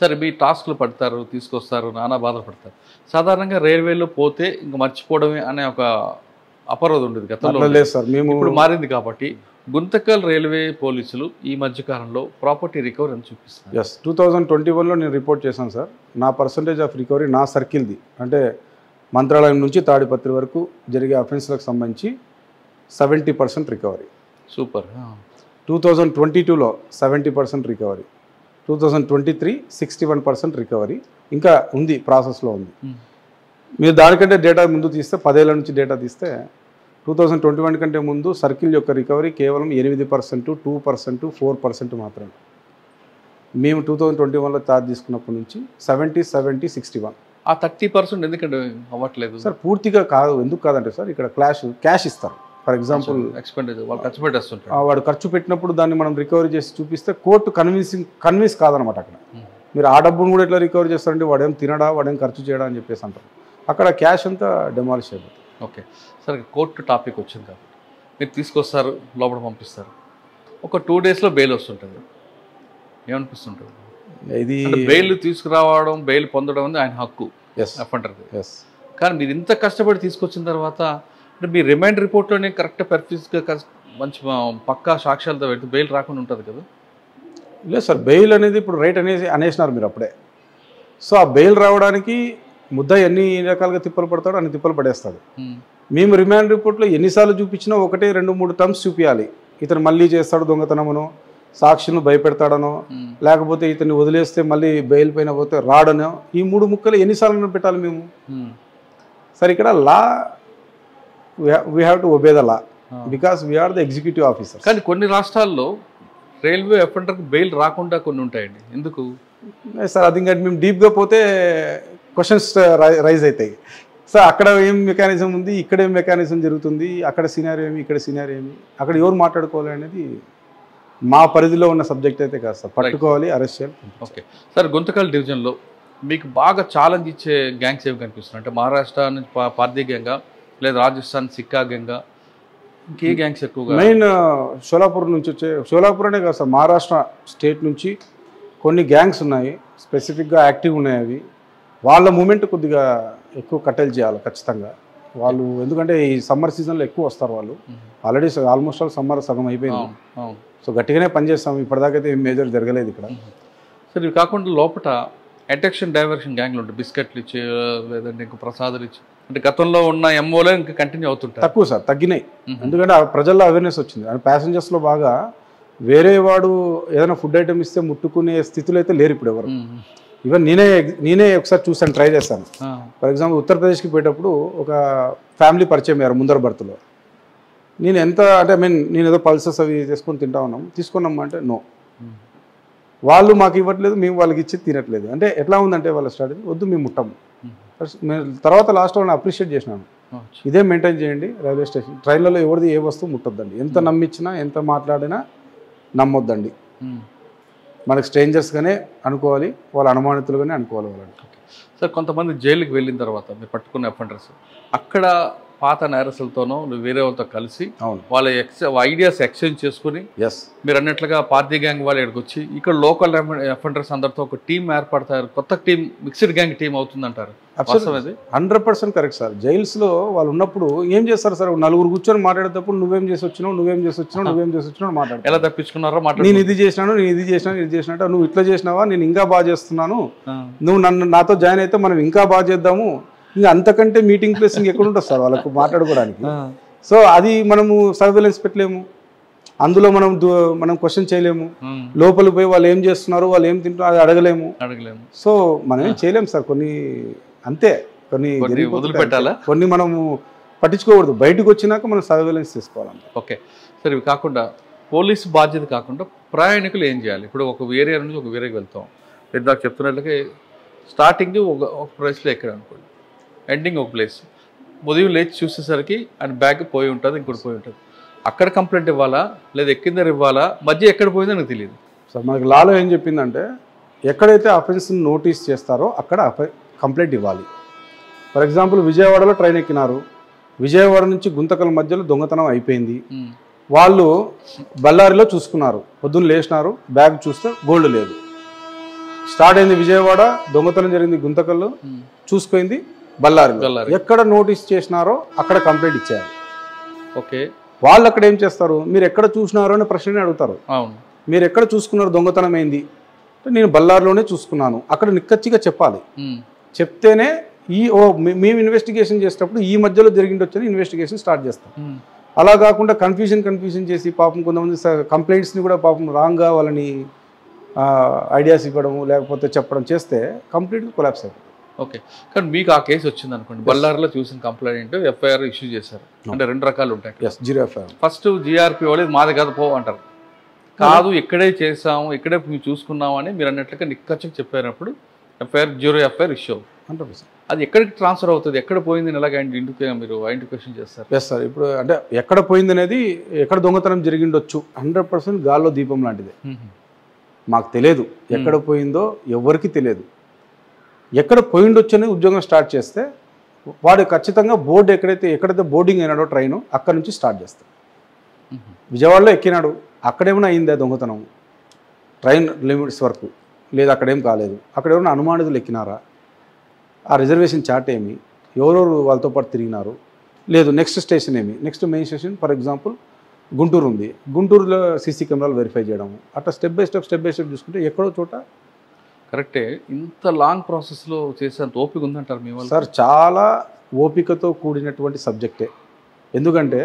సరే మీ టాస్క్లు పడతారు, తీసుకొస్తారు, నానా బాధలు పడతారు. సాధారణంగా రైల్వేలో పోతే ఇంక మర్చిపోవడమే అనే ఒక అపరోధం ఉండేది గతంలో. లేదు సార్, మేము ఇప్పుడు మారింది కాబట్టి గుంతకల్ రైల్వే పోలీసులు ఈ మధ్యకాలంలో ప్రాపర్టీ రికవరీ అని చూపిస్తారు. 2021లో నేను రిపోర్ట్ చేశాను సార్. నా పర్సంటేజ్ ఆఫ్ రికవరీ నా సర్కిల్ది అంటే మంత్రాలయం నుంచి తాడిపత్రి వరకు జరిగే అఫెన్స్లకు సంబంధించి 70% రికవరీ. సూపర్. 2022లో 70% recovery, 2023 61% recovery. ఇంకా ఉంది, ప్రాసెస్లో ఉంది. మీరు దానికంటే డేటా ముందు తీస్తే 10 ఏళ్ల నుంచి డేటా తీస్తే 2021 కంటే ముందు సర్కిల్ యొక్క రికవరీ కేవలం 8%, 2%, 4% మాత్రమే. మేము 2021లో ఛార్జ్ తీసుకున్నప్పటి నుంచి 70, 70, 61. ఆ 30% ఎందుకంటే అవ్వట్లేదు సార్? పూర్తిగా కాదు. ఎందుకు కాదంటే సార్, ఇక్కడ క్యాష్ ఇస్తారు. ఫర్ ఎగ్జాంపుల్ ఎక్స్పెండిచర్ వాళ్ళు ఖర్చు పెట్టేస్తుంటారు. వాడు ఖర్చు పెట్టినప్పుడు దాన్ని మనం రికవరీ చేసి చూపిస్తే కోర్టు కన్విన్స్ కాదనమాట. అక్కడ మీరు ఆ డబ్బును కూడా ఎట్లా రికవరీ చేస్తారంటే వాడేం తినడా, వాడేం ఖర్చు చేయడా అని చెప్పేసి అంటారు. అక్కడ క్యాష్ అంతా డెమాలిష్ అయిపోతుంది. ఓకే, సరే కోర్టు టాపిక్ వచ్చింది కాబట్టి మీరు తీసుకొస్తారు, లోపల పంపిస్తారు. ఒక 2 డేస్లో బెయిల్ వస్తుంటుంది. ఏమనిపిస్తుంటుంది? ఇది బెయిల్ తీసుకురావడం, బెయిల్ పొందడం అనేది ఆయన హక్కు అంటారు. కానీ మీరు ఇంత కష్టపడి తీసుకొచ్చిన తర్వాత అంటే మీ రిమైండ్ రిపోర్ట్లోనే కరెక్ట్ పర్ఫెక్ట్గా మంచి పక్కా సాక్ష్యాలతో పెడితే బెయిల్ రాకుండా ఉంటుంది కదా? లేదు సార్, బెయిల్ అనేది ఇప్పుడు రైట్ అనేసినారు మీరు అప్పుడే. సో ఆ బెయిల్ రావడానికి ముద్ద ఎన్ని రకాలుగా తిప్పలు పడతాడో అన్ని తిప్పలు పడేస్తాడు. మేము రిమాండ్ రిపోర్ట్లో ఎన్నిసార్లు చూపించినా 1, 2, 3 టర్మ్స్ చూపించాలి. ఇతను మళ్ళీ చేస్తాడు దొంగతనమునో, సాక్షులను భయపెడతాడనో, లేకపోతే ఇతన్ని వదిలేస్తే మళ్ళీ బెయిల్ పైన పోతే రాడనో, ఈ 3 ముక్కలు ఎన్నిసార్లు పెట్టాలి మేము? సరే, ఇక్కడ law we have to obey the law because we are the executive officer. కానీ కొన్ని రాష్ట్రాల్లో రైల్వే అఫెండర్కి బెయిల్ రాకుండా కొన్ని ఉంటాయండి. ఎందుకు సార్? అది ఇంకా మేము డీప్గా పోతే క్వశ్చన్స్ రైజ్ అవుతాయి. సో అక్కడ ఏం మెకానిజం ఉంది, ఇక్కడ ఏం మెకానిజం జరుగుతుంది, అక్కడ సినారియో ఏమి, ఇక్కడ సినారియో ఏమి, అక్కడ ఎవరు మాట్లాడుకోవాలి అనేది మా పరిధిలో ఉన్న సబ్జెక్ట్ అయితే కాదు సార్. పట్టుకోవాలి, అరెస్ట్ చేయాలి. ఓకే సార్, గుంతకల్ డివిజన్లో మీకు బాగా ఛాలెంజ్ ఇచ్చే గ్యాంగ్స్ ఏమి కనిపిస్తున్నాయి? అంటే మహారాష్ట్ర నుంచి పార్దీ గ్యాంగా, లేదా రాజస్థాన్ సిక్కా గ్యాంగా, ఇంకే గ్యాంగ్స్ ఎక్కువగా? మెయిన్ షోలాపూర్ నుంచి వచ్చే, షోలాపూర్ అనే కాదు సార్, మహారాష్ట్ర స్టేట్ నుంచి కొన్ని గ్యాంగ్స్ ఉన్నాయి, స్పెసిఫిక్గా యాక్టివ్ ఉన్నాయి. అవి వాళ్ళ మూమెంట్ కొద్దిగా ఎక్కువ కట్టెలు చేయాలి ఖచ్చితంగా వాళ్ళు. ఎందుకంటే ఈ సమ్మర్ సీజన్లో ఎక్కువ వస్తారు వాళ్ళు. ఆల్రెడీ ఆల్మోస్ట్ ఆల్ సమ్మర్ సగం అయిపోయింది. సో గట్టిగానే పనిచేస్తాం. ఇప్పటిదాకైతే ఏం మేజర్ జరగలేదు ఇక్కడ. సరే, ఇవి కాకుండా లోపల అట్రాక్షన్ డైవర్షన్ గ్యాంగ్లు ఉంటాయి. బిస్కెట్లు ఇచ్చి, లేదంటే ఇంకో ప్రసాదాలు ఇచ్చి, అంటే గతంలో ఉన్న ఎంఓలో ఇంకా కంటిన్యూ అవుతుంటాయి. తక్కువ సార్, తగ్గినాయి. ఎందుకంటే ప్రజల్లో అవేర్నెస్ వచ్చింది. అండ్ ప్యాసింజర్స్లో బాగా వేరే వాడు ఏదైనా ఫుడ్ ఐటమ్ ఇస్తే ముట్టుకునే స్థితిలో అయితే లేరు ఇప్పుడు ఎవరు. ఈవెన్ నేనే ఒకసారి చూసాను, ట్రై చేశాను. ఫర్ ఎగ్జాంపుల్ ఉత్తరప్రదేశ్కి పోయేటప్పుడు ఒక ఫ్యామిలీ పరిచయం అయ్యారు ముందర బర్త్లో. నేను ఎంత అంటే నేను ఏదో పల్సెస్ అవి చేసుకొని తింటా ఉన్నాం, తీసుకున్నాం అంటే నో, వాళ్ళు మాకు ఇవ్వట్లేదు, మేము వాళ్ళకి ఇచ్చి తినట్లేదు. అంటే ఎట్లా ఉందంటే వాళ్ళ స్ట్రాటజీ, వద్దు మేము ముట్టము. తర్వాత లాస్ట్ వాళ్ళని అప్రిషియేట్ చేసినాను, ఇదే మెయింటైన్ చేయండి. రైల్వే స్టేషన్ ట్రైన్లలో ఎవరిది ఏ వస్తువు ముట్టొద్దండి. ఎంత నమ్మించినా ఎంత మాట్లాడినా నమ్మొద్దండి. మనకి స్ట్రేంజర్స్గానే అనుకోవాలి, వాళ్ళ అనుమానితులుగానే అనుకోవాలి వాళ్ళని. సార్, కొంతమంది జైలుకి వెళ్ళిన తర్వాత మీరు పట్టుకున్న అఫెండర్స్ అక్కడ పాత నేరస్తులతోనో వేరే వాళ్ళతో కలిసి వాళ్ళ ఐడియాస్ ఎక్స్చేంజ్ చేసుకుని మీరు అన్నట్లుగా పార్టీ గ్యాంగ్ వాళ్ళు ఇక్కడికి వచ్చి ఇక్కడ లోకల్ అఫెండర్స్ అందరితో ఒక టీం ఏర్పడతారు, కొత్త టీం, మిక్స్డ్ గ్యాంగ్ టీం అవుతుందంటారు. 100% కరెక్ట్ సార్. జైల్స్లో వాళ్ళు ఉన్నప్పుడు ఏం చేస్తారు సార్, నలుగురు కూర్చొని మాట్లాడేటప్పుడు నువ్వేం చేసి వచ్చినావు, నువ్వేం చేసి వచ్చినావు మాట్లాడు. ఎలా తప్పించుకున్నారో నేను ఇది చేసినాను, నేను ఇది చేసినాను, ఇది చేసినట్టు, నువ్వు ఇట్లా చేసినావా, నేను ఇంకా బాగా చేస్తున్నాను, నువ్వు నాతో జాయిన్ అయితే మనం ఇంకా బాగా చేద్దాము. ఇంకా అంతకంటే మీటింగ్ ప్లేస్ ఎక్కడ ఉంటుంది సార్ వాళ్ళకు మాట్లాడుకోవడానికి. సో అది మనము సర్వేలెన్స్ పెట్టలేము, అందులో మనం క్వశ్చన్ చేయలేము. లోపలికి పోయి వాళ్ళు ఏం చేస్తున్నారు, వాళ్ళు ఏం తింటున్నారు అది అడగలేము. సో మనం ఏం చేయలేము సార్. కొన్ని అంతే, కొన్ని వదిలిపెట్టాలా, కొన్ని మనము పట్టించుకోకూడదు. బయటకు వచ్చినాక మనం సర్వేలెన్స్ తీసుకోవాలి. ఓకే సార్, ఇవి కాకుండా పోలీసు బాధ్యత కాకుండా ప్రయాణికులు ఏం చేయాలి? ఇప్పుడు ఒక ఏరియా నుంచి ఒక వేరేకి వెళ్తాం, ఇందాక చెప్తున్నట్లుగా స్టార్టింగ్ ఒక ప్లేస్లో ఎక్కడ అనుకోండి, ఎండింగ్ ఒక ప్లేస్, ఉదయం లేచి చూసేసరికి ఆయన బ్యాగ్ పోయి ఉంటుంది, ఇంకోటి పోయి ఉంటుంది. అక్కడ కంప్లైంట్ ఇవ్వాలా, లేదా ఎక్కిందరు ఇవ్వాలా, మధ్య ఎక్కడ పోయిందో నాకు తెలియదు సార్. మనకి లాలో ఏం చెప్పిందంటే ఎక్కడైతే అఫెన్స్ని నోటీస్ చేస్తారో అక్కడ కంప్లైంట్ ఇవ్వాలి. ఫర్ ఎగ్జాంపుల్ విజయవాడలో ట్రైన్ ఎక్కినారు, విజయవాడ నుంచి గుంతకల్ మధ్యలో దొంగతనం అయిపోయింది, వాళ్ళు బళ్ళారిలో చూసుకున్నారు, పొద్దున్న లేచినారు, బ్యాగ్ చూస్తే గోల్డ్ లేదు. స్టార్ట్ అయింది విజయవాడ, దొంగతనం జరిగింది గుంతకల్లు, చూసుకుంది బళ్ళారి. ఎక్కడ నోటీస్ చేసినారో అక్కడ కంప్లైంట్ ఇచ్చేయాలి. ఓకే, వాళ్ళు అక్కడ ఏం చేస్తారు, మీరు ఎక్కడ చూసినారో అనే ప్రశ్ననే అడుగుతారు. మీరు ఎక్కడ చూసుకున్నారు దొంగతనం ఏంది, నేను బళ్ళారిలోనే చూసుకున్నాను, అక్కడ నిక్కచ్చిగా చెప్పాలి. చెప్తేనే మేము ఇన్వెస్టిగేషన్ చేసేటప్పుడు ఈ మధ్యలో జరిగిండొచ్చని ఇన్వెస్టిగేషన్ స్టార్ట్ చేస్తాం. అలా కాకుండా కన్ఫ్యూజన్ చేసి పాపం కొంతమంది కంప్లైంట్స్ని కూడా పాపం రాంగ్గా వాళ్ళని ఐడియాస్ ఇవ్వడము లేకపోతే చెప్పడం చేస్తే కంప్లీట్గా కొలాప్స్ అయిపోతుంది. ఓకే, కానీ మీకు ఆ కేసు వచ్చింది అనుకోండి, బళ్ళారిలో చూసిన కంప్లైంట్ ఎఫ్ఐఆర్ ఇష్యూ చేశారు అంటే 2 రకాలు ఉంటాయి. Zero FIR. ఫస్ట్ జీఆర్పీ వాళ్ళు మాది కాదు పో అంటారు, కాదు ఇక్కడే చేసాము ఇక్కడే మేము చూసుకున్నాము అని మీరు అన్నట్లుగా నిక్కచ్చిగా చెప్పినప్పుడు ఎఫ్ఐఆర్ జీరో ఎఫ్ఐఆర్ ఇష్యూ 100%. అది ఎక్కడికి ట్రాన్స్ఫర్ అవుతుంది, ఎక్కడ పోయింది ఎలాగ మీరు ఐడెంటిఫికేషన్ చేస్తారు? ఎస్ సార్, ఇప్పుడు అంటే ఎక్కడ పోయింది అనేది, ఎక్కడ దొంగతనం జరిగిండొచ్చు 100% గాల్లో దీపం లాంటిదే. మాకు తెలియదు ఎక్కడ పోయిందో, ఎవరికి తెలియదు. ఎక్కడ పోయిండొచ్చు అనేది ఉద్యోగం స్టార్ట్ చేస్తే వాడు ఖచ్చితంగా బోర్డు ఎక్కడైతే బోర్డింగ్ అయినాడో ట్రైన్ అక్కడ నుంచి స్టార్ట్ చేస్తాడు. విజయవాడలో ఎక్కినాడు, అక్కడేమైనా అయిందా దొంగతనం, ట్రైన్ లిమిట్స్ వరకు లేదు, అక్కడేం కాలేదు, అక్కడ ఏమైనా అనుమానితులు ఎక్కినారా, ఆ రిజర్వేషన్ చార్ట్ ఏమి, ఎవరెవరు వాళ్ళతో పాటు తిరిగినారు, లేదు నెక్స్ట్ స్టేషన్ ఏమి, next main station for example Guntur ఉంది, గుంటూరులో సీసీ కెమెరాలు వెరిఫై చేయడము, అట్లా స్టెప్ బై స్టెప్ చూసుకుంటే ఎక్కడో చోట. కరెక్టే, ఇంత లాంగ్ ప్రాసెస్లో చేసేంత ఓపిక ఉందంటారు మీ వాళ్ళు? సార్ చాలా ఓపికతో కూడినటువంటి సబ్జెక్టే. ఎందుకంటే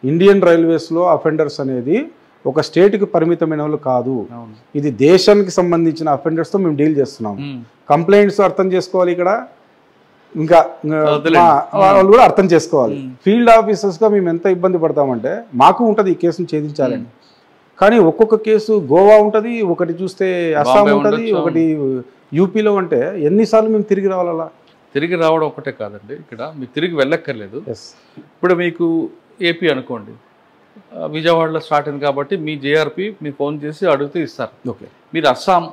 ఇండియన్ రైల్వేస్లో అఫెండర్స్ అనేది ఒక స్టేట్కి పరిమితమైన వాళ్ళు కాదు, ఇది దేశానికి సంబంధించిన అఫెండర్స్తో మేము డీల్ చేస్తున్నాము. కంప్లైంట్స్ అర్థం చేసుకోవాలి ఇక్కడ, ఇంకా వాళ్ళు కూడా అర్థం చేసుకోవాలి. ఫీల్డ్ ఆఫీసర్స్గా మేము ఎంత ఇబ్బంది పడతామంటే మాకు ఉంటుంది ఈ కేసును ఛేదించాలని, కానీ ఒక్కొక్క కేసు గోవా ఉంటుంది, ఒకటి చూస్తే అస్సాం ఉంటుంది, ఒకటి యూపీలో, అంటే ఎన్నిసార్లు మేము తిరిగి రావాలా? తిరిగి రావడం ఒకటే కాదండి, ఇక్కడ మీకు తిరిగి వెళ్ళక్కర్లేదు. ఇప్పుడు మీకు ఏపీ అనుకోండి, విజయవాడలో స్టార్ట్ అయింది కాబట్టి మీ జేఆర్పీ మీ ఫోన్ చేసి అడిగితే ఇస్తారు. ఓకే, మీరు అస్సాం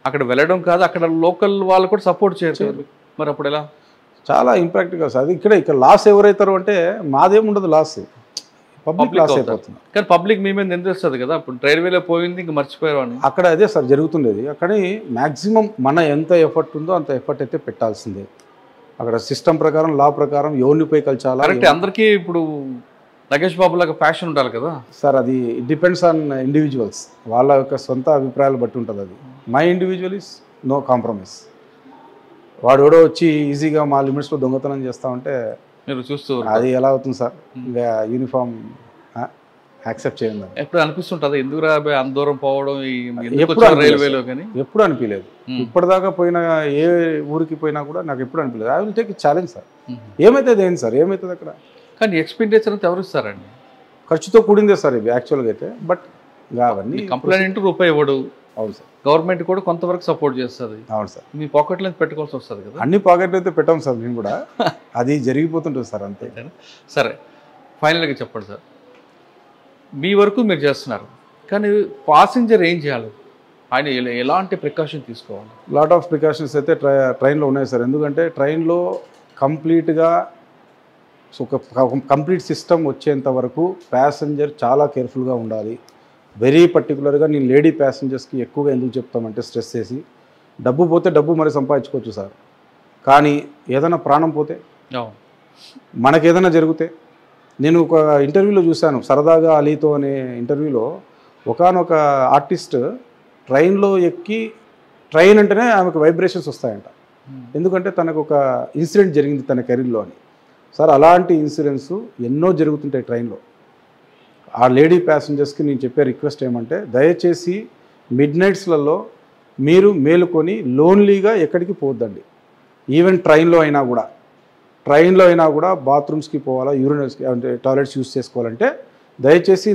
అక్కడ వెళ్ళడం కాదు, అక్కడ లోకల్ వాళ్ళు కూడా సపోర్ట్ చేయరు, మరి అప్పుడు ఎలా? చాలా ఇంపాక్ట్గా సార్. అది ఇక్కడ లాస్ ఎవరైతారు అంటే మాదేముండదు, లాస్ పబ్లిక్ లాస్ అయిపోతుంది. కానీ పబ్లిక్ మీ మీద నిందిస్తుంది కదా, ఇప్పుడు రైల్వేలో పోయింది ఇంకా మర్చిపోయారు అని. అక్కడ అదే సార్ జరుగుతుండేది. అక్కడ మ్యాక్సిమం మన ఎంత ఎఫర్ట్ ఉందో అంత ఎఫర్ట్ అయితే పెట్టాల్సిందే. అక్కడ సిస్టమ్ ప్రకారం, లా ప్రకారం ఎవరిని పోయి కలిచాలా. కరెక్ట్, అందరికీ ఇప్పుడు నగేష్ బాబు లాగా ఫ్యాషన్ ఉండాలి కదా సార్, అది డిపెండ్స్ ఆన్ ఇండివిజువల్స్, వాళ్ళ యొక్క సొంత అభిప్రాయాలు బట్టి ఉంటుంది. అది my individual is no compromise. వాడు ఎవడో వచ్చి ఈజీగా మా లిమిట్స్లో దొంగతనం చేస్తా ఉంటే మీరు చూస్తూ అది ఎలా అవుతుంది సార్? ఇంకా యూనిఫామ్ యాక్సెప్ట్ చేయండి. ఎప్పుడు అనిపిస్తుంటుంది ఎందుకు రాబోయే అంత దూరం పోవడం రైల్వేలో? కానీ ఎప్పుడు అనిపించలేదు. ఇప్పటిదాకా పోయినా ఏ ఊరికి పోయినా కూడా నాకు ఎప్పుడు అనిపించలేదు. I will take challenge sir. ఏమవుతుంది ఏంటి సార్, ఏమవుతుంది అక్కడ? కానీ ఎక్స్పెండిచర్ అంతా ఎవరు ఇస్తారండి? ఖర్చుతో కూడిందే సార్ ఇవి యాక్చువల్గా అయితే. బట్ అవన్నీ కంప్లైంట్ రూపాయి ఇవ్వడు. అవును సార్, గవర్నమెంట్ కూడా కొంతవరకు సపోర్ట్ చేస్తుంది. అవును సార్, మీ పాకెట్లో పెట్టుకోవాల్సి వస్తుంది కదా. అన్ని పాకెట్లు అయితే పెట్టాం సార్ మేము కూడా, అది జరిగిపోతుంటుంది సార్ అంతే. సరే, ఫైనల్గా చెప్పండి సార్, మీ వరకు మీరు చేస్తున్నారు, కానీ పాసింజర్ ఏం చేయాలి, ఆయన ఎలాంటి ప్రికాషన్ తీసుకోవాలి? లాట్ ఆఫ్ ప్రికాషన్స్ అయితే ట్రైన్లో ఉన్నాయి సార్. ఎందుకంటే ట్రైన్లో కంప్లీట్గా ఒక కంప్లీట్ సిస్టమ్ వచ్చేంత వరకు ప్యాసింజర్ చాలా కేర్ఫుల్గా ఉండాలి. వెరీ పర్టికులర్గా నేను లేడీ ప్యాసింజర్స్కి ఎక్కువగా ఎందుకు చెప్తామంటే స్ట్రెస్ చేసి, డబ్బు పోతే డబ్బు మరి సంపాదించుకోవచ్చు సార్, కానీ ఏదైనా ప్రాణం పోతే, మనకేదైనా జరిగితే. నేను ఒక ఇంటర్వ్యూలో చూశాను, సరదాగా అలీతో అనే ఇంటర్వ్యూలో, ఒకానొక ఆర్టిస్ట్ ట్రైన్లో ఎక్కి, ట్రైన్ అంటేనే ఆమెకు వైబ్రేషన్స్ వస్తాయంట, ఎందుకంటే తనకు ఒక ఇన్సిడెంట్ జరిగింది తన కెరీర్లో అని. సార్ అలాంటి ఇన్సిడెంట్స్ ఎన్నో జరుగుతుంటాయి ట్రైన్లో. ఆ లేడీ ప్యాసింజర్స్కి నేను చెప్పే రిక్వెస్ట్ ఏమంటే, దయచేసి మిడ్ నైట్స్లలో మీరు మేలుకొని లోన్లీగా ఎక్కడికి పోద్దండి. ఈవెన్ ట్రైన్లో అయినా కూడా బాత్రూమ్స్కి పోవాలా, యూరినల్స్కి అంటే టాయిలెట్స్ యూస్ చేసుకోవాలంటే దయచేసి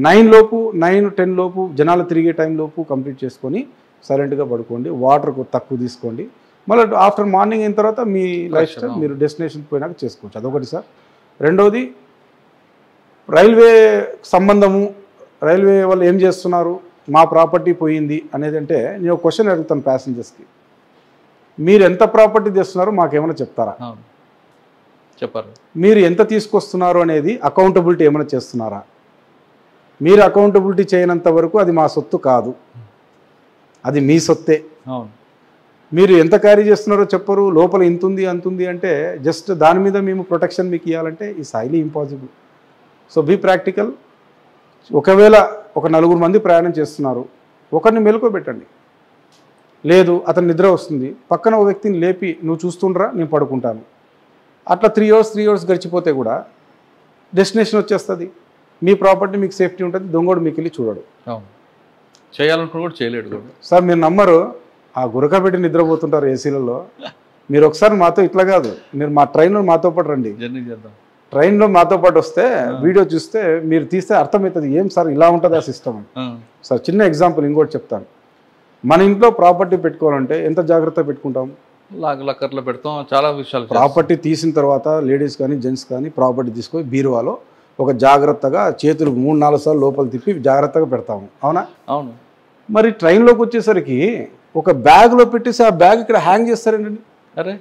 9-10 లోపు జనాలు తిరిగే టైం లోపు కంప్లీట్ చేసుకొని సైలెంట్గా పడుకోండి. వాటర్ తక్కువ తీసుకోండి. మళ్ళీ ఆఫ్టర్ మార్నింగ్ అయిన తర్వాత మీ లైఫ్ స్టైల్ మీరు డెస్టినేషన్ పోయినాక చేసుకోవచ్చు. అదొకటి సార్. రెండవది, రైల్వే సంబంధము, రైల్వే వాళ్ళు ఏం చేస్తున్నారు, మా ప్రాపర్టీ పోయింది అనేది అంటే నేను క్వశ్చన్ అడుగుతాను ప్యాసింజర్స్కి, మీరు ఎంత ప్రాపర్టీ తెస్తున్నారో మాకేమైనా చెప్తారా? చెప్పారు. మీరు ఎంత తీసుకొస్తున్నారు అనేది అకౌంటబిలిటీ ఏమైనా చేస్తున్నారా? మీరు అకౌంటబిలిటీ చేయనంత వరకు అది మా సొత్తు కాదు, అది మీ సొత్తే. మీరు ఎంత క్యారీ చేస్తున్నారో చెప్పరు, లోపల ఇంత ఉంది అంత ఉంది అంటే జస్ట్ దాని మీద మేము ప్రొటెక్షన్ మీకు ఇవ్వాలంటే is highly impossible. So be practical. ఒకవేళ ఒక 4 మంది ప్రయాణం చేస్తున్నారు, ఒకరిని మెలుకోబెట్టండి. లేదు అతను నిద్ర వస్తుంది, పక్కన ఒక వ్యక్తిని లేపి నువ్వు చూస్తుండ్రా నేను పడుకుంటాను. అట్లా 3 అవర్స్ గడిచిపోతే కూడా డెస్టినేషన్ వచ్చేస్తుంది, మీ ప్రాపర్టీ మీకు సేఫ్టీ ఉంటుంది, దొంగోడు మీకు వెళ్ళి చూడడు. చేయాలనుకుని కూడా చేయలేడు కూడా. సార్ మీరు నమ్మరు, ఆ గురక పెట్టి నిద్రపోతుంటారు ఏసీలలో. మీరు ఒకసారి మాతో ఇట్లా కాదు, మీరు మా ట్రైన్లో మాతో పాటు రండి, జర్నీ చేద్దాం. ట్రైన్లో మాతో పాటు వస్తే వీడియో చూస్తే మీరు తీస్తే అర్థమవుతుంది ఏం సార్ ఇలా ఉంటుంది ఆ సిస్టమ్ అని. సార్ చిన్న ఎగ్జాంపుల్ ఇంకోటి చెప్తాను. మన ఇంట్లో ప్రాపర్టీ పెట్టుకోవాలంటే ఎంత జాగ్రత్త పెట్టుకుంటాం, లక్కర్లో పెడతాం, చాలా విషయాలు. ప్రాపర్టీ తీసిన తర్వాత లేడీస్ కానీ జెంట్స్ కానీ ప్రాపర్టీ తీసుకొని బీరువాలో ఒక జాగ్రత్తగా చేతులు 3-4 సార్లు లోపల తిప్పి జాగ్రత్తగా పెడతాము, అవునా? అవును. మరి ట్రైన్లోకి వచ్చేసరికి ఒక బ్యాగ్లో పెట్టేసి ఆ బ్యాగ్ ఇక్కడ హ్యాంగ్ చేస్తారండి. అరే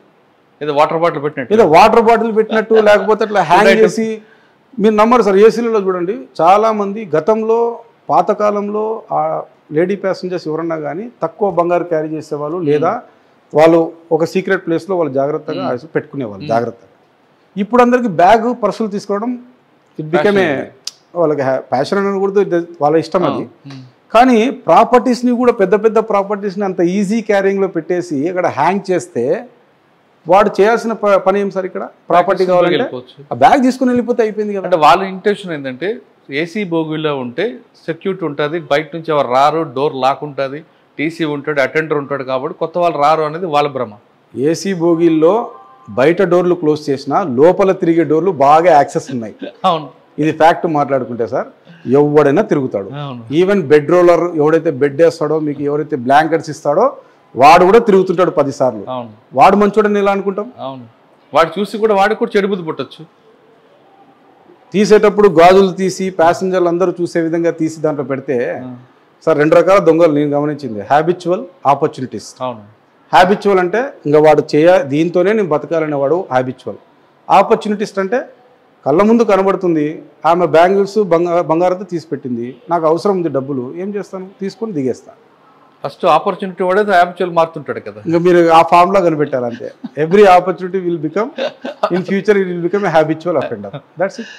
ఏదో వాటర్ బాటిల్ పెట్టినట్టు, ఏదో వాటర్ బాటిల్ పెట్టినట్టు, లేకపోతే అట్లా హ్యాంగ్ చేసి. మీరు నమ్మరు సార్, ఏసీలలో చూడండి చాలామంది గతంలో పాతకాలంలో ఆ లేడీ ప్యాసింజర్స్ ఎవరన్నా కానీ తక్కువ బంగారు క్యారీ చేసేవాళ్ళు, లేదా వాళ్ళు ఒక సీక్రెట్ ప్లేస్లో వాళ్ళు జాగ్రత్తగా పెట్టుకునేవాళ్ళు జాగ్రత్తగా. ఇప్పుడు అందరికీ బ్యాగ్ పర్సులు తీసుకోవడం ఇట్ బికమే వాళ్ళకి ప్యాషన్ అని కూడా వాళ్ళ ఇష్టం అది. కానీ ప్రాపర్టీస్ని కూడా పెద్ద పెద్ద ప్రాపర్టీస్ని అంత ఈజీ క్యారింగ్లో పెట్టేసి అక్కడ హ్యాంగ్ చేస్తే వాడు చేయాల్సిన పని ఏం సార్? ఇక్కడ ప్రాపర్టీ కావాలంటే ఆ బ్యాగ్ తీసుకుని వెళ్ళిపోతే అయిపోయింది కదా. అంటే వాళ్ళ ఇంటెన్షన్ ఏంటంటే ఏసీ బోగిలో ఉంటే సెక్యూరిటీ ఉంటుంది, బయట నుంచి ఎవరు రారు, డోర్ లాక్ ఉంటుంది, టీసీ ఉంటాడు, అటెండర్ ఉంటాడు, కాబట్టి కొత్త వాళ్ళు రారు అనేది వాళ్ళ భ్రమ. ఏసీ బోగిల్లో బయట డోర్లు క్లోజ్ చేసినా లోపల తిరిగే డోర్లు బాగా యాక్సెస్ ఉన్నాయి. అవును, ఇది ఫ్యాక్ట్ మాట్లాడుకుంటే సార్ ఎవడైనా తిరుగుతాడు. ఈవెన్ బెడ్ రోలర్ ఎవడైతే బెడ్ వేస్తాడో, మీకు ఎవరైతే బ్లాంకెట్స్ ఇస్తాడో వాడు కూడా తిరుగుతుంటాడు 10 సార్లు. వాడు మంచోడని ఎలా అనుకుంటాం? అవును, వాడు చూసి కూడా వాడికి కూడా చెడు బుద్ధి పుట్టచ్చు. తీసేటప్పుడు గాజులు తీసి ప్యాసింజర్లు అందరూ చూసే విధంగా తీసి దాంట్లో పెడితే సార్ 2 రకాల దొంగలు నేను గమనించింది. Habitual, opportunities. అవును, హ్యాబిచువల్ అంటే ఇంకా వాడు దీంతోనే నేను బతకాలనే వాడు హ్యాబిచువల్. ఆపర్చునిటీస్ట్ అంటే కళ్ళ ముందు కనబడుతుంది, ఆమె బ్యాంగిల్స్ బంగారంతో తీసి పెట్టింది, నాకు అవసరం ఉంది డబ్బులు, ఏం చేస్తాను, తీసుకొని దిగేస్తాను. ఫస్ట్ ఆపర్చునిటీ వాడే హ్యాబిచువల్ మారుతుంటాడు కదా. ఇంకా మీరు ఆ ఫార్ములా కనిపెట్టారు అంతే. Every opportunity will become in future it will become a habitual offender. That's it.